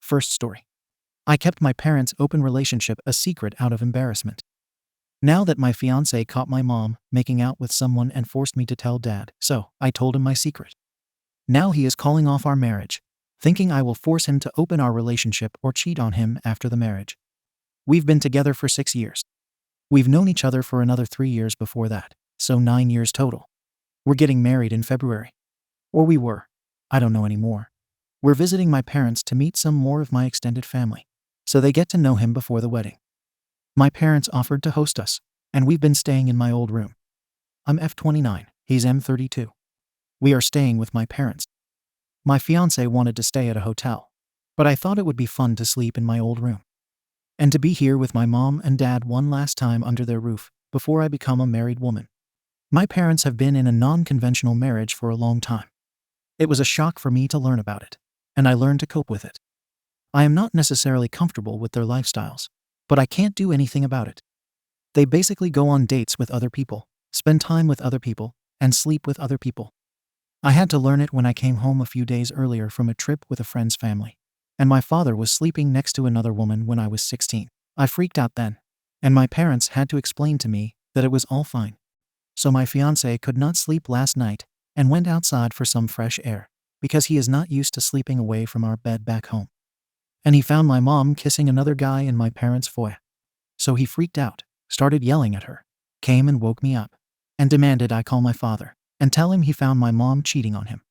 First story. I kept my parents' open relationship a secret out of embarrassment. Now that my fiance caught my mom making out with someone and forced me to tell dad, so I told him my secret. Now he is calling off our marriage, thinking I will force him to open our relationship or cheat on him after the marriage. We've been together for 6 years. We've known each other for another 3 years before that, so 9 years total. We're getting married in February. Or we were. I don't know anymore. We're visiting my parents to meet some more of my extended family, so they get to know him before the wedding. My parents offered to host us, and we've been staying in my old room. I'm F29, he's M32. We are staying with my parents. My fiance wanted to stay at a hotel, but I thought it would be fun to sleep in my old room. And to be here with my mom and dad one last time under their roof before I become a married woman. My parents have been in a non-conventional marriage for a long time. It was a shock for me to learn about it, and I learned to cope with it. I am not necessarily comfortable with their lifestyles, but I can't do anything about it. They basically go on dates with other people, spend time with other people, and sleep with other people. I had to learn it when I came home a few days earlier from a trip with a friend's family, and my father was sleeping next to another woman when I was 16. I freaked out then, and my parents had to explain to me that it was all fine. So my fiancé could not sleep last night and went outside for some fresh air, because he is not used to sleeping away from our bed back home. And he found my mom kissing another guy in my parents' foyer. So he freaked out, started yelling at her, came and woke me up, and demanded I call my father and tell him he found my mom cheating on him.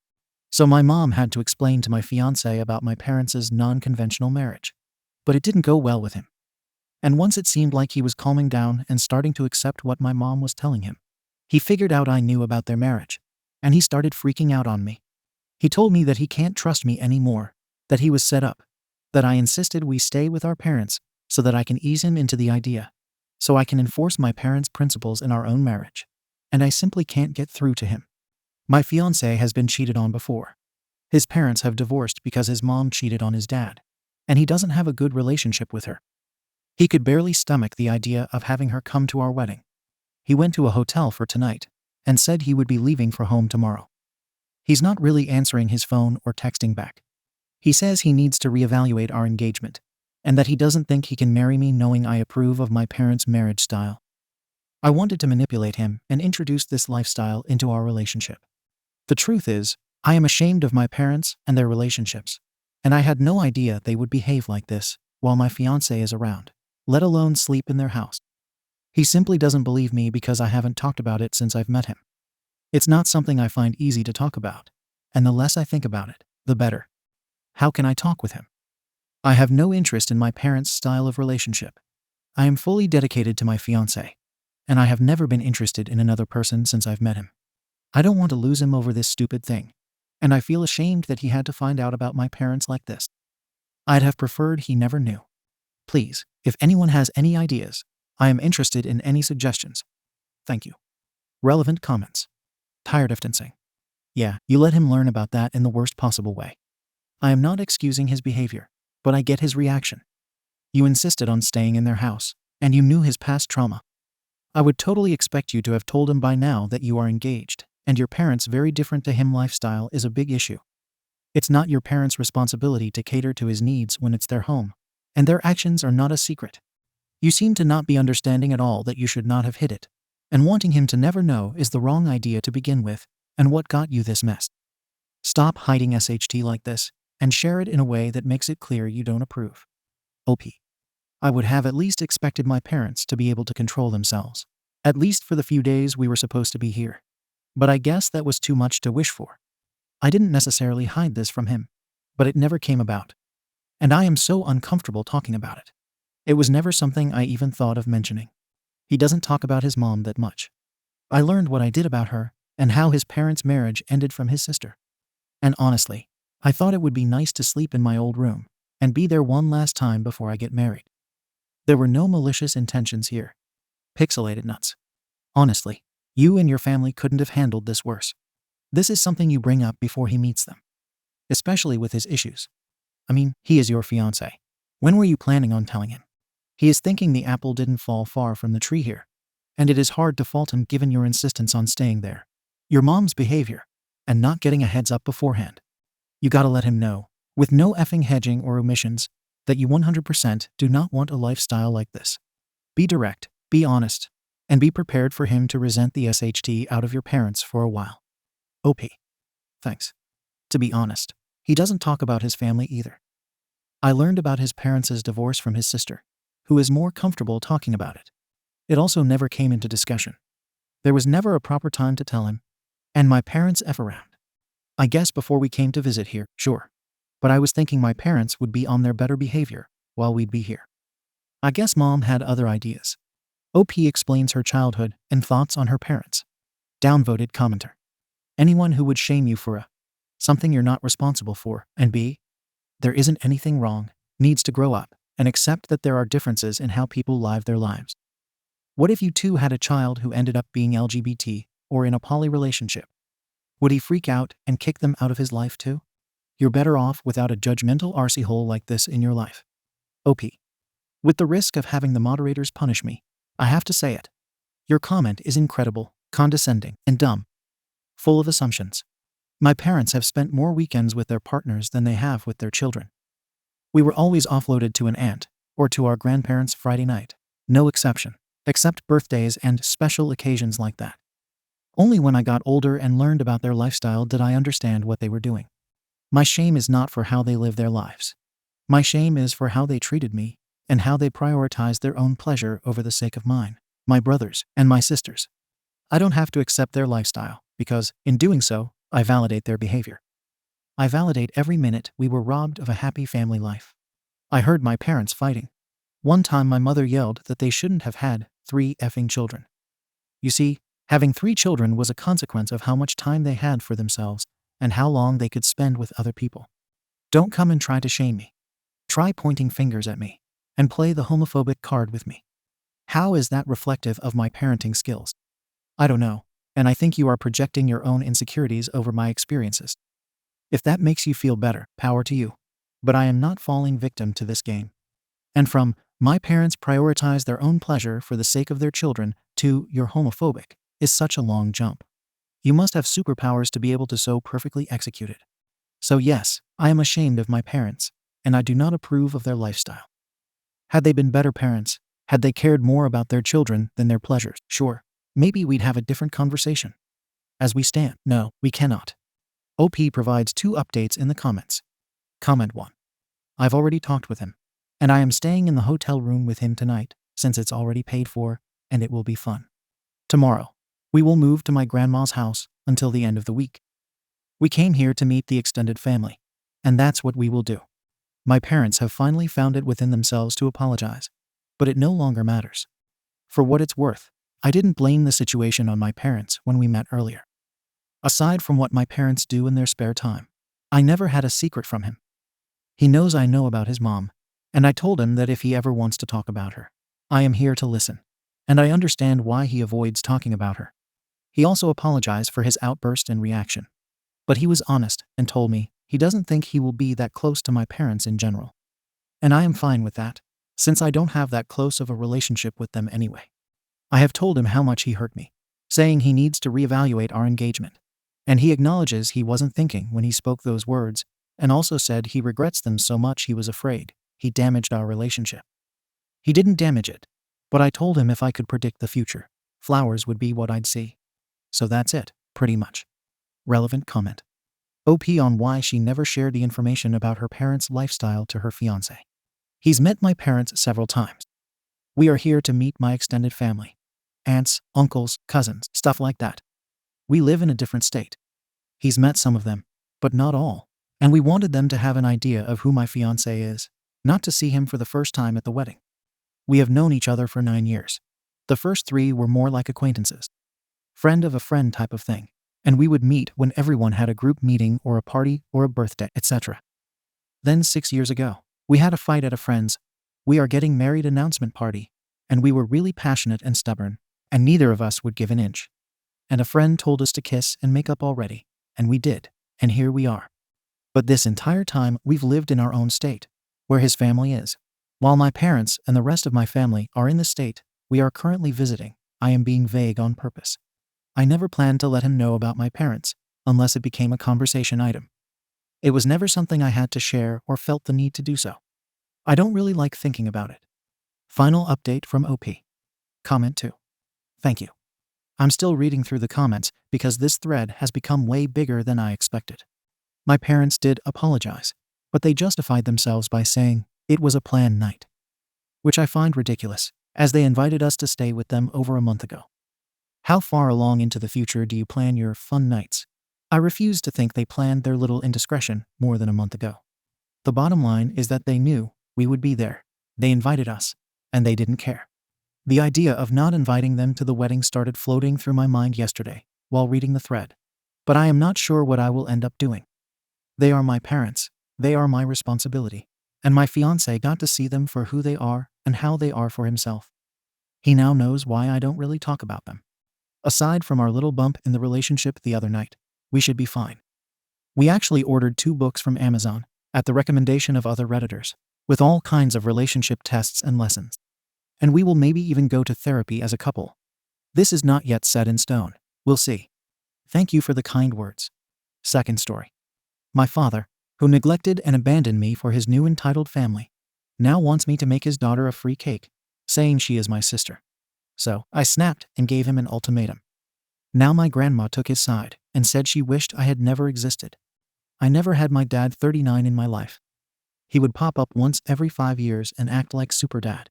So my mom had to explain to my fiancé about my parents' non-conventional marriage. But it didn't go well with him. And once it seemed like he was calming down and starting to accept what my mom was telling him, he figured out I knew about their marriage, and he started freaking out on me. He told me that he can't trust me anymore, that he was set up, that I insisted we stay with our parents so that I can ease him into the idea, so I can enforce my parents' principles in our own marriage, and I simply can't get through to him. My fiancé has been cheated on before. His parents have divorced because his mom cheated on his dad, and he doesn't have a good relationship with her. He could barely stomach the idea of having her come to our wedding. He went to a hotel for tonight and said he would be leaving for home tomorrow. He's not really answering his phone or texting back. He says he needs to reevaluate our engagement, and that he doesn't think he can marry me knowing I approve of my parents' marriage style. I wanted to manipulate him and introduce this lifestyle into our relationship. The truth is, I am ashamed of my parents and their relationships, and I had no idea they would behave like this while my fiancé is around, let alone sleep in their house. He simply doesn't believe me because I haven't talked about it since I've met him. It's not something I find easy to talk about, and the less I think about it, the better. How can I talk with him? I have no interest in my parents' style of relationship. I am fully dedicated to my fiancé, and I have never been interested in another person since I've met him. I don't want to lose him over this stupid thing, and I feel ashamed that he had to find out about my parents like this. I'd have preferred he never knew. Please, if anyone has any ideas, I am interested in any suggestions. Thank you. Relevant comments. Tired of dancing. Yeah, you let him learn about that in the worst possible way. I am not excusing his behavior, but I get his reaction. You insisted on staying in their house, and you knew his past trauma. I would totally expect you to have told him by now that you are engaged, and your parents' very different to him lifestyle is a big issue. It's not your parents' responsibility to cater to his needs when it's their home, and their actions are not a secret. You seem to not be understanding at all that you should not have hid it, and wanting him to never know is the wrong idea to begin with, and what got you this mess. Stop hiding SHT like this, and share it in a way that makes it clear you don't approve. OP. I would have at least expected my parents to be able to control themselves, at least for the few days we were supposed to be here. But I guess that was too much to wish for. I didn't necessarily hide this from him, but it never came about. And I am so uncomfortable talking about it. It was never something I even thought of mentioning. He doesn't talk about his mom that much. I learned what I did about her, and how his parents' marriage ended from his sister. And honestly, I thought it would be nice to sleep in my old room, and be there one last time before I get married. There were no malicious intentions here. Pixelated nuts. Honestly, you and your family couldn't have handled this worse. This is something you bring up before he meets them. Especially with his issues. I mean, he is your fiancé. When were you planning on telling him? He is thinking the apple didn't fall far from the tree here, and it is hard to fault him given your insistence on staying there, your mom's behavior, and not getting a heads up beforehand. You gotta let him know, with no effing hedging or omissions, that you 100% do not want a lifestyle like this. Be direct, be honest, and be prepared for him to resent the SHT out of your parents for a while. OP. Thanks. To be honest, he doesn't talk about his family either. I learned about his parents' divorce from his sister, who is more comfortable talking about it. It also never came into discussion. There was never a proper time to tell him, and my parents F around. I guess before we came to visit here, sure. But I was thinking my parents would be on their better behavior while we'd be here. I guess mom had other ideas. OP explains her childhood and thoughts on her parents. Downvoted commenter. Anyone who would shame you for something you're not responsible for, and B, there isn't anything wrong, needs to grow up and accept that there are differences in how people live their lives. What if you too had a child who ended up being LGBT or in a poly relationship? Would he freak out and kick them out of his life too? You're better off without a judgmental arsehole like this in your life. OP. With the risk of having the moderators punish me, I have to say it. Your comment is incredible, condescending, and dumb. Full of assumptions. My parents have spent more weekends with their partners than they have with their children. We were always offloaded to an aunt or to our grandparents Friday night. No exception, except birthdays and special occasions like that. Only when I got older and learned about their lifestyle did I understand what they were doing. My shame is not for how they live their lives. My shame is for how they treated me and how they prioritized their own pleasure over the sake of mine, my brothers, and my sisters. I don't have to accept their lifestyle because, in doing so, I validate their behavior. I validate every minute we were robbed of a happy family life. I heard my parents fighting. One time my mother yelled that they shouldn't have had 3 effing children. You see, having 3 children was a consequence of how much time they had for themselves and how long they could spend with other people. Don't come and try to shame me. Try pointing fingers at me and play the homophobic card with me. How is that reflective of my parenting skills? I don't know, and I think you are projecting your own insecurities over my experiences. If that makes you feel better, power to you. But I am not falling victim to this game. And from, my parents prioritize their own pleasure for the sake of their children, to, you're homophobic, is such a long jump. You must have superpowers to be able to so perfectly execute it. So yes, I am ashamed of my parents, and I do not approve of their lifestyle. Had they been better parents, had they cared more about their children than their pleasures, sure, maybe we'd have a different conversation. As we stand, no, we cannot. OP provides 2 updates in the comments. Comment 1. I've already talked with him, and I am staying in the hotel room with him tonight, since it's already paid for, and it will be fun. Tomorrow, we will move to my grandma's house until the end of the week. We came here to meet the extended family, and that's what we will do. My parents have finally found it within themselves to apologize, but it no longer matters. For what it's worth, I didn't blame the situation on my parents when we met earlier. Aside from what my parents do in their spare time, I never had a secret from him. He knows I know about his mom, and I told him that if he ever wants to talk about her, I am here to listen, and I understand why he avoids talking about her. He also apologized for his outburst and reaction. But he was honest and told me he doesn't think he will be that close to my parents in general. And I am fine with that, since I don't have that close of a relationship with them anyway. I have told him how much he hurt me, saying he needs to reevaluate our engagement. And he acknowledges he wasn't thinking when he spoke those words, and also said he regrets them so much he was afraid he damaged our relationship. He didn't damage it, but I told him if I could predict the future, flowers would be what I'd see. So that's it, pretty much. Relevant comment. OP on why she never shared the information about her parents' lifestyle to her fiance. He's met my parents several times. We are here to meet my extended family. Aunts, uncles, cousins, stuff like that. We live in a different state. He's met some of them, but not all, and we wanted them to have an idea of who my fiance is, not to see him for the first time at the wedding. We have known each other for 9 years. The first 3 were more like acquaintances. Friend of a friend type of thing, and we would meet when everyone had a group meeting or a party or a birthday, etc. Then 6 years ago, we had a fight at a friend's "we are getting married" announcement party, and we were really passionate and stubborn, and neither of us would give an inch. And a friend told us to kiss and make up already, and we did, and here we are. But this entire time we've lived in our own state, where his family is. While my parents and the rest of my family are in the state we are currently visiting, I am being vague on purpose. I never planned to let him know about my parents, unless it became a conversation item. It was never something I had to share or felt the need to do so. I don't really like thinking about it. Final update from OP. Comment 2. Thank you. I'm still reading through the comments because this thread has become way bigger than I expected. My parents did apologize, but they justified themselves by saying it was a planned night, which I find ridiculous, as they invited us to stay with them over a month ago. How far along into the future do you plan your fun nights? I refuse to think they planned their little indiscretion more than a month ago. The bottom line is that they knew we would be there. They invited us, and they didn't care. The idea of not inviting them to the wedding started floating through my mind yesterday while reading the thread, but I am not sure what I will end up doing. They are my parents, they are my responsibility, and my fiance got to see them for who they are and how they are for himself. He now knows why I don't really talk about them. Aside from our little bump in the relationship the other night, we should be fine. We actually ordered 2 books from Amazon, at the recommendation of other Redditors, with all kinds of relationship tests and lessons. And we will maybe even go to therapy as a couple. This is not yet set in stone. We'll see. Thank you for the kind words. Second story. My father, who neglected and abandoned me for his new entitled family, now wants me to make his daughter a free cake, saying she is my sister. So I snapped and gave him an ultimatum. Now my grandma took his side and said she wished I had never existed. I never had my dad 39 in my life. He would pop up once every 5 years and act like super dad.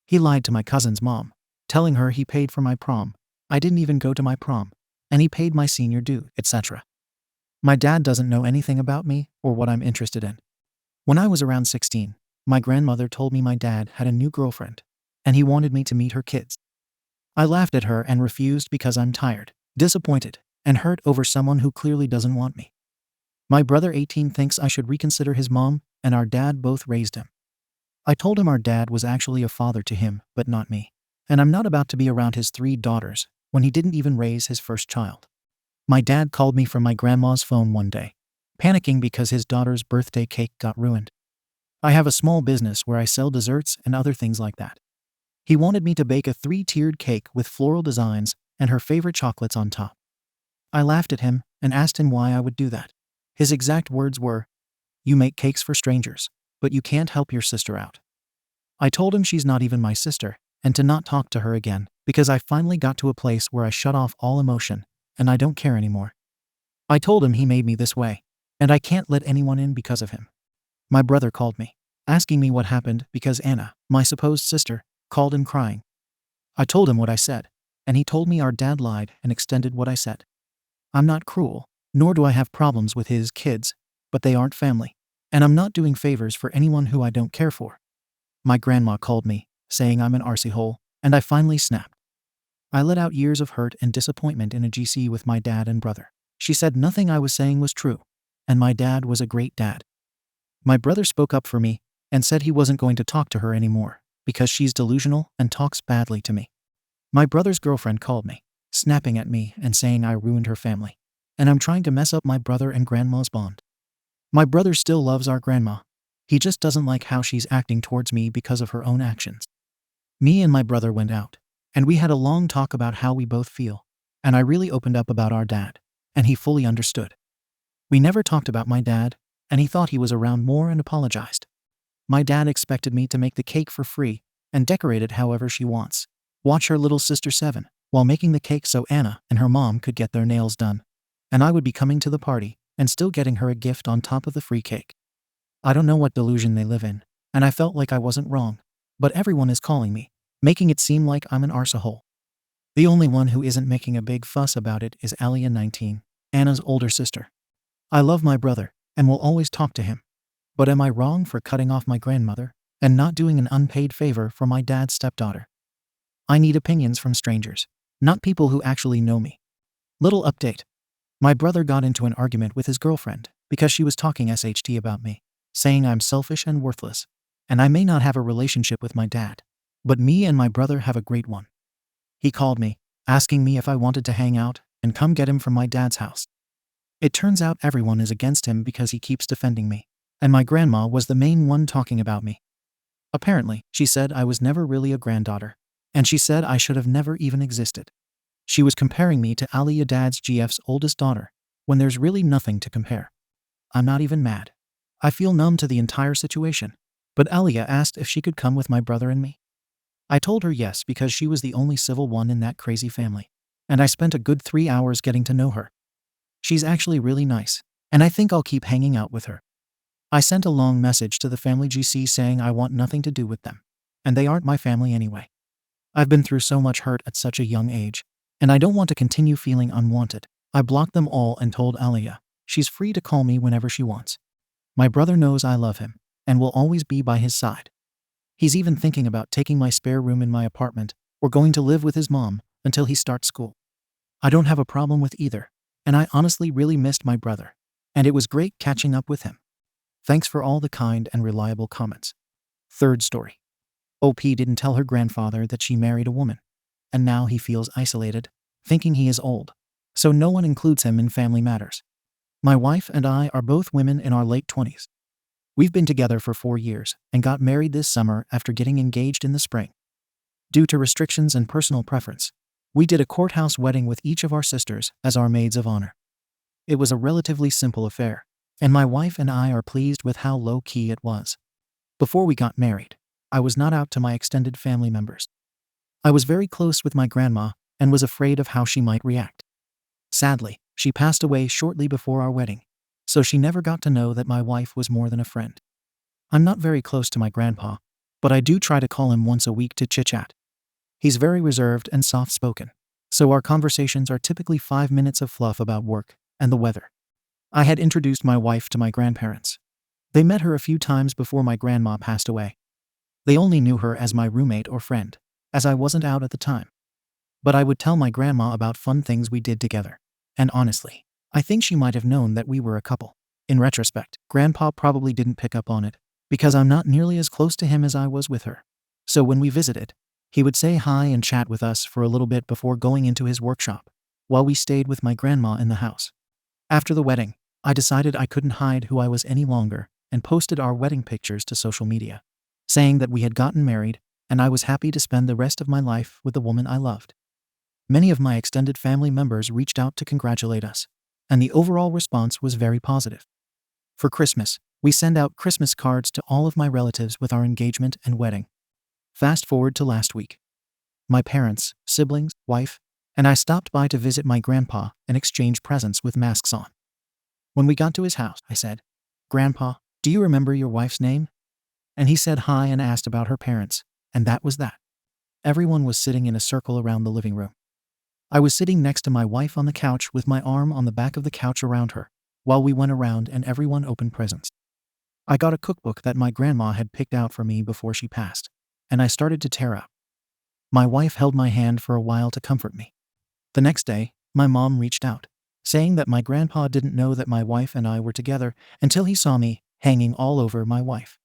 He lied to my cousin's mom, telling her he paid for my prom. I didn't even go to my prom, and he paid my senior due, etc. My dad doesn't know anything about me or what I'm interested in. When I was around 16, my grandmother told me my dad had a new girlfriend, and he wanted me to meet her kids. I laughed at her and refused because I'm tired, disappointed, and hurt over someone who clearly doesn't want me. My brother 18 thinks I should reconsider his mom, and our dad both raised him. I told him our dad was actually a father to him, but not me, and I'm not about to be around his 3 daughters when he didn't even raise his first child. My dad called me from my grandma's phone one day, panicking because his daughter's birthday cake got ruined. I have a small business where I sell desserts and other things like that. He wanted me to bake a 3-tiered cake with floral designs and her favorite chocolates on top. I laughed at him and asked him why I would do that. His exact words were, "You make cakes for strangers, but you can't help your sister out." I told him she's not even my sister, and to not talk to her again, because I finally got to a place where I shut off all emotion, and I don't care anymore. I told him he made me this way, and I can't let anyone in because of him. My brother called me, asking me what happened because Anna, my supposed sister, called him crying. I told him what I said, and he told me our dad lied and extended what I said. I'm not cruel, nor do I have problems with his kids, but they aren't family, and I'm not doing favors for anyone who I don't care for. My grandma called me, saying I'm an arsehole, and I finally snapped. I let out years of hurt and disappointment in a GC with my dad and brother. She said nothing I was saying was true, and my dad was a great dad. My brother spoke up for me and said he wasn't going to talk to her anymore because she's delusional and talks badly to me. My brother's girlfriend called me, snapping at me and saying I ruined her family, and I'm trying to mess up my brother and grandma's bond. My brother still loves our grandma. He just doesn't like how she's acting towards me because of her own actions. Me and my brother went out, and we had a long talk about how we both feel, and I really opened up about our dad, and he fully understood. We never talked about my dad, and he thought he was around more and apologized. My dad expected me to make the cake for free and decorate it however she wants. Watch her little sister 7 while making the cake so Anna and her mom could get their nails done, and I would be coming to the party and still getting her a gift on top of the free cake. I don't know what delusion they live in, and I felt like I wasn't wrong, but everyone is calling me, making it seem like I'm an arsehole. The only one who isn't making a big fuss about it is Alia 19, Anna's older sister. I love my brother and will always talk to him, but am I wrong for cutting off my grandmother and not doing an unpaid favor for my dad's stepdaughter? I need opinions from strangers, not people who actually know me. Little update. My brother got into an argument with his girlfriend because she was talking SHT about me, saying I'm selfish and worthless, and I may not have a relationship with my dad, but me and my brother have a great one. He called me, asking me if I wanted to hang out and come get him from my dad's house. It turns out everyone is against him because he keeps defending me, and my grandma was the main one talking about me. Apparently, she said I was never really a granddaughter, and she said I should have never even existed. She was comparing me to Alia Dad's GF's oldest daughter, when there's really nothing to compare. I'm not even mad. I feel numb to the entire situation. But Alia asked if she could come with my brother and me. I told her yes because she was the only civil one in that crazy family. And I spent a good 3 hours getting to know her. She's actually really nice, and I think I'll keep hanging out with her. I sent a long message to the family GC saying I want nothing to do with them. And they aren't my family anyway. I've been through so much hurt at such a young age, and I don't want to continue feeling unwanted. I blocked them all and told Alia she's free to call me whenever she wants. My brother knows I love him and will always be by his side. He's even thinking about taking my spare room in my apartment or going to live with his mom until he starts school. I don't have a problem with either, and I honestly really missed my brother, and it was great catching up with him. Thanks for all the kind and reliable comments. Third story. OP didn't tell her grandfather that she married a woman, and now he feels isolated, thinking he is old, so no one includes him in family matters. My wife and I are both women in our late 20s. We've been together for 4 years and got married this summer after getting engaged in the spring. Due to restrictions and personal preference, we did a courthouse wedding with each of our sisters as our maids of honor. It was a relatively simple affair, and my wife and I are pleased with how low-key it was. Before we got married, I was not out to my extended family members. I was very close with my grandma and was afraid of how she might react. Sadly, she passed away shortly before our wedding, so she never got to know that my wife was more than a friend. I'm not very close to my grandpa, but I do try to call him once a week to chit-chat. He's very reserved and soft-spoken, so our conversations are typically 5 minutes of fluff about work and the weather. I had introduced my wife to my grandparents. They met her a few times before my grandma passed away. They only knew her as my roommate or friend, as I wasn't out at the time. But I would tell my grandma about fun things we did together. And honestly, I think she might have known that we were a couple. In retrospect, Grandpa probably didn't pick up on it, because I'm not nearly as close to him as I was with her. So when we visited, he would say hi and chat with us for a little bit before going into his workshop, while we stayed with my grandma in the house. After the wedding, I decided I couldn't hide who I was any longer and posted our wedding pictures to social media, saying that we had gotten married and I was happy to spend the rest of my life with the woman I loved. Many of my extended family members reached out to congratulate us, and the overall response was very positive. For Christmas, we send out Christmas cards to all of my relatives with our engagement and wedding. Fast forward to last week. My parents, siblings, wife, and I stopped by to visit my grandpa and exchange presents with masks on. When we got to his house, I said, "Grandpa, do you remember your wife's name?" And he said hi and asked about her parents, and that was that. Everyone was sitting in a circle around the living room. I was sitting next to my wife on the couch with my arm on the back of the couch around her, while we went around and everyone opened presents. I got a cookbook that my grandma had picked out for me before she passed, and I started to tear up. My wife held my hand for a while to comfort me. The next day, my mom reached out, saying that my grandpa didn't know that my wife and I were together until he saw me hanging all over my wife.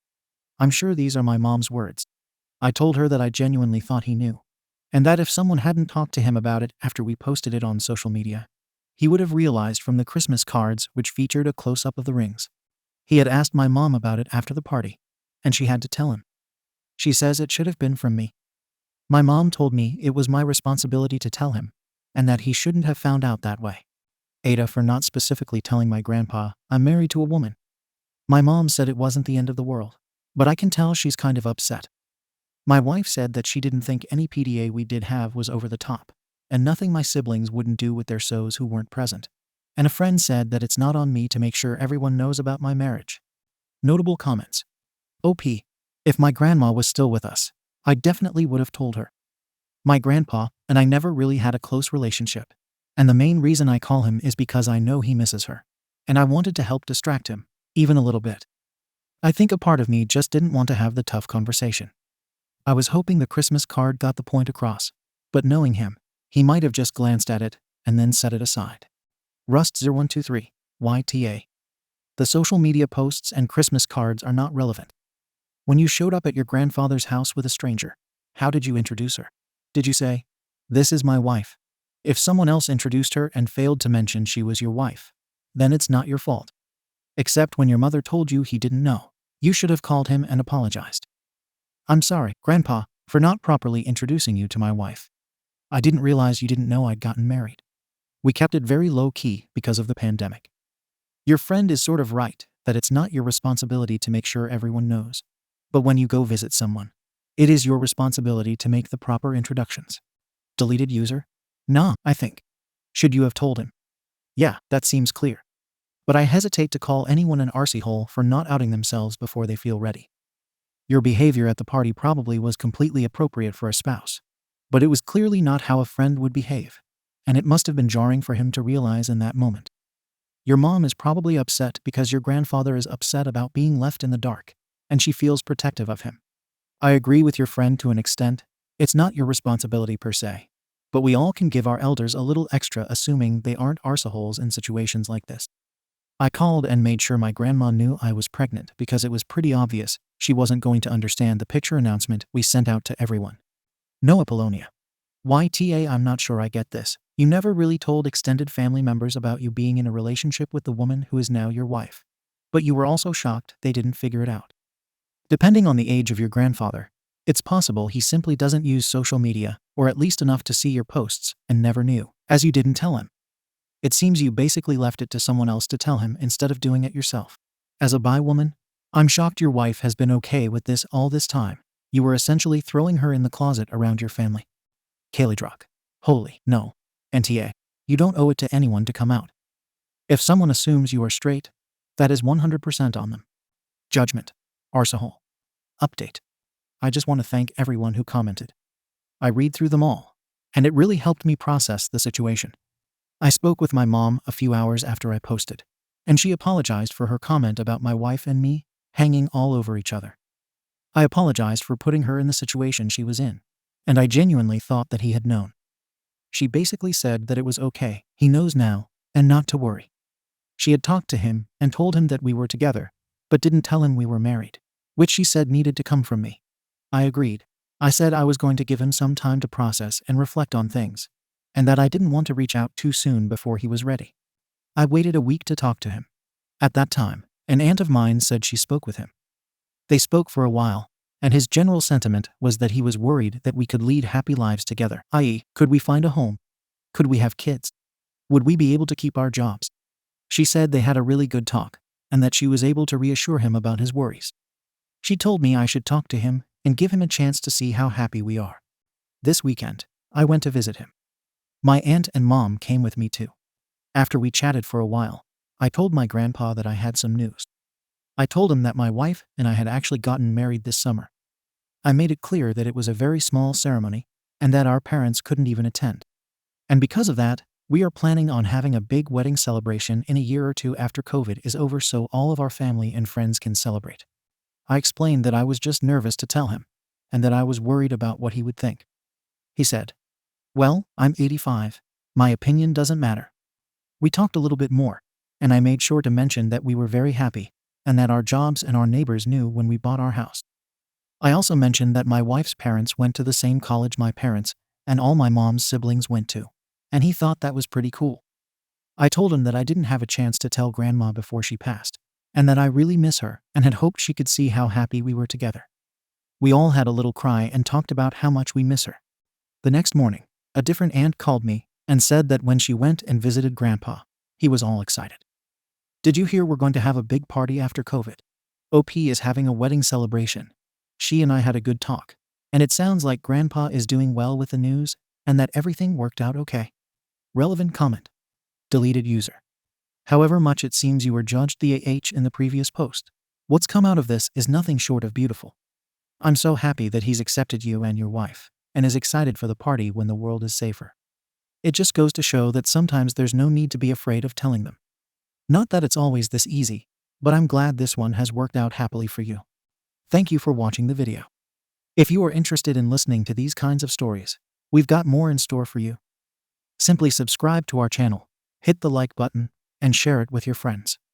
I'm sure these are my mom's words. I told her that I genuinely thought he knew, and that if someone hadn't talked to him about it after we posted it on social media, he would have realized from the Christmas cards which featured a close-up of the rings. He had asked my mom about it after the party, and she had to tell him. She says it should have been from me. My mom told me it was my responsibility to tell him, and that he shouldn't have found out that way. AITA for not specifically telling my grandpa I'm married to a woman. My mom said it wasn't the end of the world, but I can tell she's kind of upset. My wife said that she didn't think any PDA we did have was over the top, and nothing my siblings wouldn't do with their sows who weren't present. And a friend said that it's not on me to make sure everyone knows about my marriage. Notable comments. OP. If my grandma was still with us, I definitely would have told her. My grandpa and I never really had a close relationship, and the main reason I call him is because I know he misses her, and I wanted to help distract him, even a little bit. I think a part of me just didn't want to have the tough conversation. I was hoping the Christmas card got the point across, but knowing him, he might have just glanced at it and then set it aside. Rust0123, YTA. The social media posts and Christmas cards are not relevant. When you showed up at your grandfather's house with a stranger, how did you introduce her? Did you say, "This is my wife"? If someone else introduced her and failed to mention she was your wife, then it's not your fault. Except when your mother told you he didn't know, you should have called him and apologized. "I'm sorry, Grandpa, for not properly introducing you to my wife. I didn't realize you didn't know I'd gotten married. We kept it very low-key because of the pandemic." Your friend is sort of right that it's not your responsibility to make sure everyone knows. But when you go visit someone, it is your responsibility to make the proper introductions. Deleted user? Nah, I think. Should you have told him? Yeah, that seems clear. But I hesitate to call anyone an arsehole for not outing themselves before they feel ready. Your behavior at the party probably was completely appropriate for a spouse. But it was clearly not how a friend would behave. And it must have been jarring for him to realize in that moment. Your mom is probably upset because your grandfather is upset about being left in the dark, and she feels protective of him. I agree with your friend to an extent. It's not your responsibility per se. But we all can give our elders a little extra, assuming they aren't arseholes in situations like this. I called and made sure my grandma knew I was pregnant because it was pretty obvious she wasn't going to understand the picture announcement we sent out to everyone. No Apollonia. YTA, I'm not sure I get this. You never really told extended family members about you being in a relationship with the woman who is now your wife. But you were also shocked they didn't figure it out. Depending on the age of your grandfather, it's possible he simply doesn't use social media, or at least enough to see your posts, and never knew, as you didn't tell him. It seems you basically left it to someone else to tell him instead of doing it yourself. As a bi woman, I'm shocked your wife has been okay with this all this time. You were essentially throwing her in the closet around your family. Kalidrock. Holy, no. NTA. You don't owe it to anyone to come out. If someone assumes you are straight, that is 100% on them. Judgment. Arsehole. Update. I just want to thank everyone who commented. I read through them all, and it really helped me process the situation. I spoke with my mom a few hours after I posted, and she apologized for her comment about my wife and me hanging all over each other. I apologized for putting her in the situation she was in, and I genuinely thought that he had known. She basically said that it was okay, he knows now, and not to worry. She had talked to him and told him that we were together, but didn't tell him we were married, which she said needed to come from me. I agreed. I said I was going to give him some time to process and reflect on things, and that I didn't want to reach out too soon before he was ready. I waited a week to talk to him. At that time, an aunt of mine said she spoke with him. They spoke for a while, and his general sentiment was that he was worried that we could lead happy lives together, i.e., could we find a home? Could we have kids? Would we be able to keep our jobs? She said they had a really good talk, and that she was able to reassure him about his worries. She told me I should talk to him and give him a chance to see how happy we are. This weekend, I went to visit him. My aunt and mom came with me too. After we chatted for a while, I told my grandpa that I had some news. I told him that my wife and I had actually gotten married this summer. I made it clear that it was a very small ceremony and that our parents couldn't even attend. And because of that, we are planning on having a big wedding celebration in a year or two after COVID is over so all of our family and friends can celebrate. I explained that I was just nervous to tell him, and that I was worried about what he would think. He said, "Well, I'm 85. My opinion doesn't matter." We talked a little bit more, and I made sure to mention that we were very happy, and that our jobs and our neighbors knew when we bought our house. I also mentioned that my wife's parents went to the same college my parents and all my mom's siblings went to, and he thought that was pretty cool. I told him that I didn't have a chance to tell Grandma before she passed, and that I really miss her and had hoped she could see how happy we were together. We all had a little cry and talked about how much we miss her. The next morning, a different aunt called me and said that when she went and visited Grandpa, he was all excited. "Did you hear we're going to have a big party after COVID? OP is having a wedding celebration. She and I had a good talk, and it sounds like Grandpa is doing well with the news and that everything worked out okay." Relevant comment. Deleted user. However much it seems you were judged the AH in the previous post, what's come out of this is nothing short of beautiful. I'm so happy that he's accepted you and your wife, and is excited for the party when the world is safer. It just goes to show that sometimes there's no need to be afraid of telling them. Not that it's always this easy, but I'm glad this one has worked out happily for you. Thank you for watching the video. If you are interested in listening to these kinds of stories, we've got more in store for you. Simply subscribe to our channel, hit the like button, and share it with your friends.